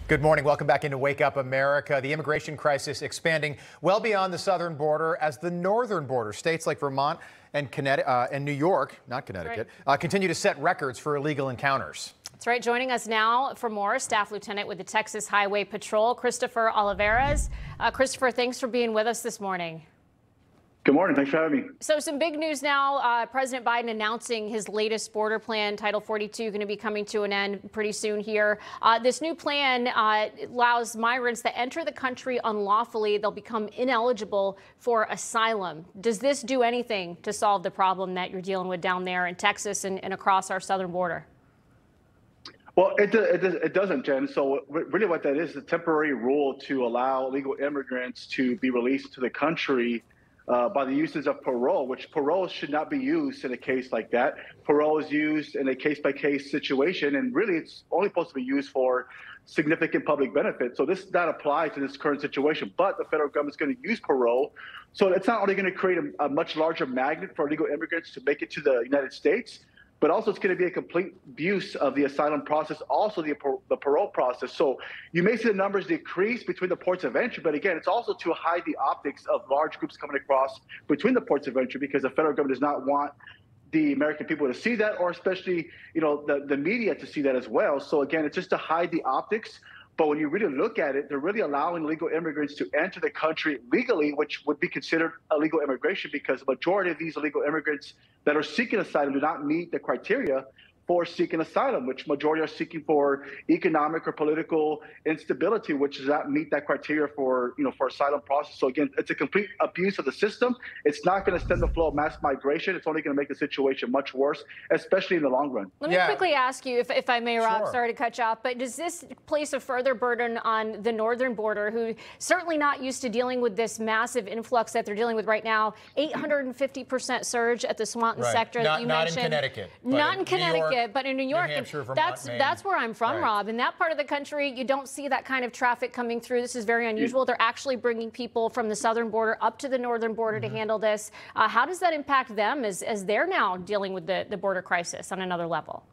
Good morning. Welcome back into Wake Up America. The immigration crisis expanding well beyond the southern border as the northern border. States like Vermont and New York, not Connecticut, continue to set records for illegal encounters. That's right. Joining us now for more, Staff Lieutenant with the Texas Highway Patrol, Christopher Olivarez. Christopher, thanks for being with us this morning. Good morning. Thanks for having me. So some big news now. President Biden announcing his latest border plan, Title 42, going to be coming to an end pretty soon here. This new plan allows migrants that enter the country unlawfully. They'll become ineligible for asylum. Does this do anything to solve the problem that you're dealing with down there in Texas and across our southern border? Well, it doesn't, Jen. So really what that is a temporary rule to allow illegal immigrants to be released to the country by the uses of parole, which parole should not be used in a case like that. Parole is used in a case-by-case situation, and really it's only supposed to be used for significant public benefit. So this does not apply to this current situation, but the federal government is going to use parole. So it's not only going to create a much larger magnet for illegal immigrants to make it to the United States, but also it's going to be a complete abuse of the asylum process, also the parole process. So you may see the numbers decrease between the ports of entry, but again, it's also to hide the optics of large groups coming across between the ports of entry, because the federal government does not want the American people to see that, or especially, the media to see that as well. So again, it's just to hide the optics. But when you really look at it, they're really allowing illegal immigrants to enter the country legally, which would be considered illegal immigration, because the majority of these illegal immigrants that are seeking asylum do not meet the criteria for seeking asylum, which majority are seeking for economic or political instability, which does not meet that criteria for asylum process. So again, it's a complete abuse of the system. It's not going to stem the flow of mass migration. It's only going to make the situation much worse, especially in the long run. Let me quickly ask you, if I may, Rob, Sure. sorry to cut you off, but does this place a further burden on the northern border, who certainly not used to dealing with this massive influx that they're dealing with right now? 850% surge at the Swanton sector that you mentioned. Not in Connecticut. Not in Connecticut. But in New York, Hampshire, Vermont, that's where I'm from, right. Rob. In that part of the country, you don't see that kind of traffic coming through. This is very unusual. They're actually bringing people from the southern border up to the northern border to handle this. How does that impact them as they're now dealing with the border crisis on another level?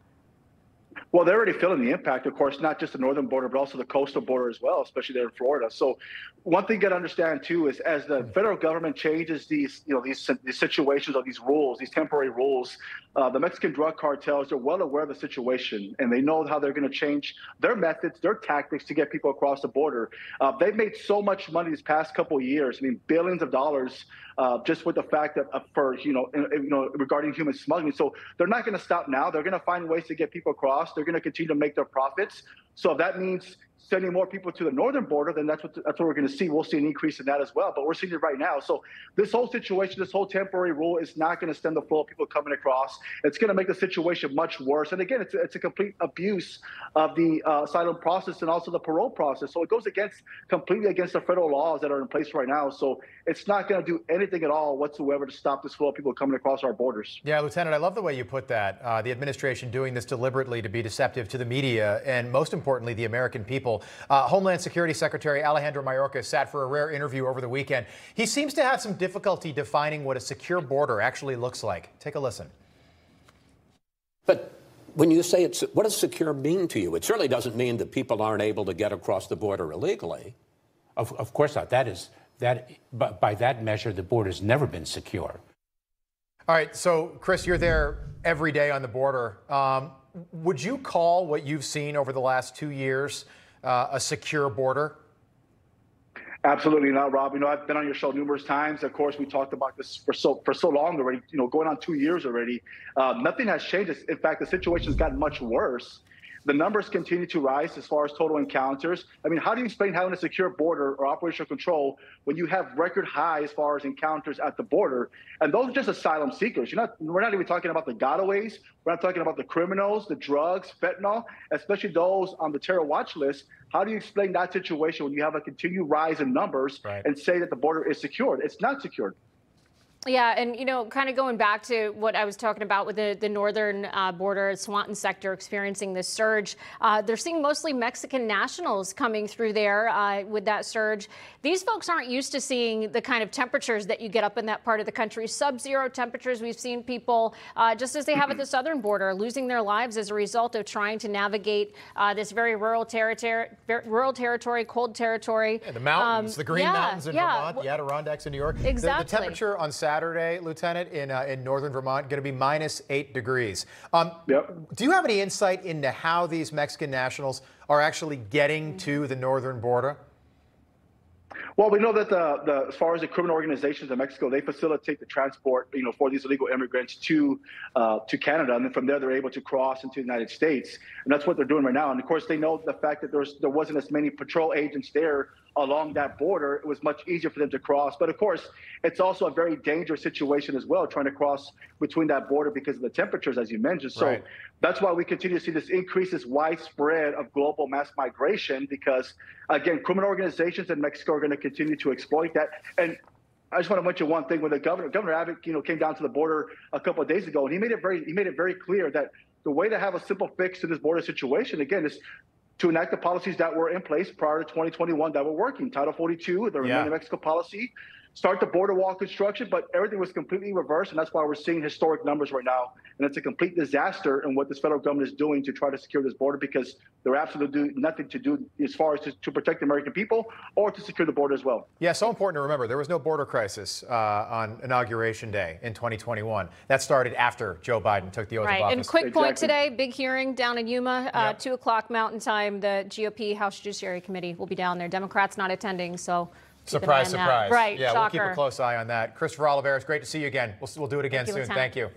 Well, they're already feeling the impact, of course, not just the northern border, but also the coastal border as well, especially there in Florida. So one thing you got to understand, too, is as the federal government changes these situations or these rules, these temporary rules, the Mexican drug cartels are well aware of the situation, and they know how they're going to change their methods, their tactics to get people across the border. They've made so much money these past couple of years. I mean, billions of dollars just with the fact that regarding human smuggling. So they're not going to stop now. They're going to find ways to get people across. They're going to continue to make their profits. So if that means sending more people to the northern border, then that's what we're going to see. We'll see an increase in that as well. But we're seeing it right now. So this whole situation, this whole temporary rule is not going to stem the flow of people coming across. It's going to make the situation much worse. And again, it's a complete abuse of the asylum process and also the parole process. So it goes completely against the federal laws that are in place right now. So it's not going to do anything at all whatsoever to stop this flow of people coming across our borders. Yeah, Lieutenant, I love the way you put that. The administration doing this deliberately to be deceptive to the media and, most importantly, the American people. Homeland Security Secretary Alejandro Mayorkas sat for a rare interview over the weekend. He seems to have some difficulty defining what a secure border actually looks like. Take a listen. But when you say what does secure mean to you? It certainly doesn't mean that people aren't able to get across the border illegally. Of course not. But by that measure, the border's never been secure. All right. So, Chris, you're there every day on the border. Would you call what you've seen over the last 2 years a secure border? Absolutely not, Rob. I've been on your show numerous times. Of course, we talked about this for so long already, going on 2 years already. Nothing has changed. In fact, the situation has gotten much worse. The numbers continue to rise as far as total encounters. I mean, how do you explain having a secure border or operational control when you have record high as far as encounters at the border? And those are just asylum seekers. We're not even talking about the gotaways. We're not talking about the criminals, the drugs, fentanyl, especially those on the terror watch list. How do you explain that situation when you have a continued rise in numbers and say that the border is secured? It's not secured. Yeah, and kind of going back to what I was talking about with the northern border, Swanton sector experiencing this surge, they're seeing mostly Mexican nationals coming through there with that surge. These folks aren't used to seeing the kind of temperatures that you get up in that part of the country, sub-zero temperatures. We've seen people, just as they have at the southern border, losing their lives as a result of trying to navigate this very rural territory, cold territory. Yeah, the mountains, the Green Mountains in Vermont, the Adirondacks in New York. Exactly. The temperature on Saturday, Lieutenant, in northern Vermont, going to be -8 degrees. Do you have any insight into how these Mexican nationals are actually getting to the northern border? Well, we know that as far as the criminal organizations in Mexico, they facilitate the transport, for these illegal immigrants to Canada, and then from there they're able to cross into the United States, and that's what they're doing right now. And of course, they know the fact that there wasn't as many patrol agents there along that border. It was much easier for them to cross. But of course, it's also a very dangerous situation as well, trying to cross between that border because of the temperatures, as you mentioned. So that's why we continue to see this increase, this widespread of global mass migration, because again, criminal organizations in Mexico are going to continue to exploit that. And I just want to mention one thing. When Governor Abbott, came down to the border a couple of days ago, and he made it very clear that the way to have a simple fix to this border situation, again, is to enact the policies that were in place prior to 2021 that were working. Title 42, the Remain in Mexico policy, start the border wall construction, but everything was completely reversed, and that's why we're seeing historic numbers right now. And it's a complete disaster in what this federal government is doing to try to secure this border, because they're absolutely nothing to do as far as to protect the American people or to secure the border as well. Yeah, so important to remember, there was no border crisis on Inauguration Day in 2021. That started after Joe Biden took the oath of office. And quick point today, big hearing down in Yuma, 2 o'clock Mountain Time. The GOP House Judiciary Committee will be down there. Democrats not attending, so surprise, surprise. Right, yeah, shocker. We'll keep a close eye on that. Christopher Olivarez, great to see you again. We'll do it again soon. Thank you.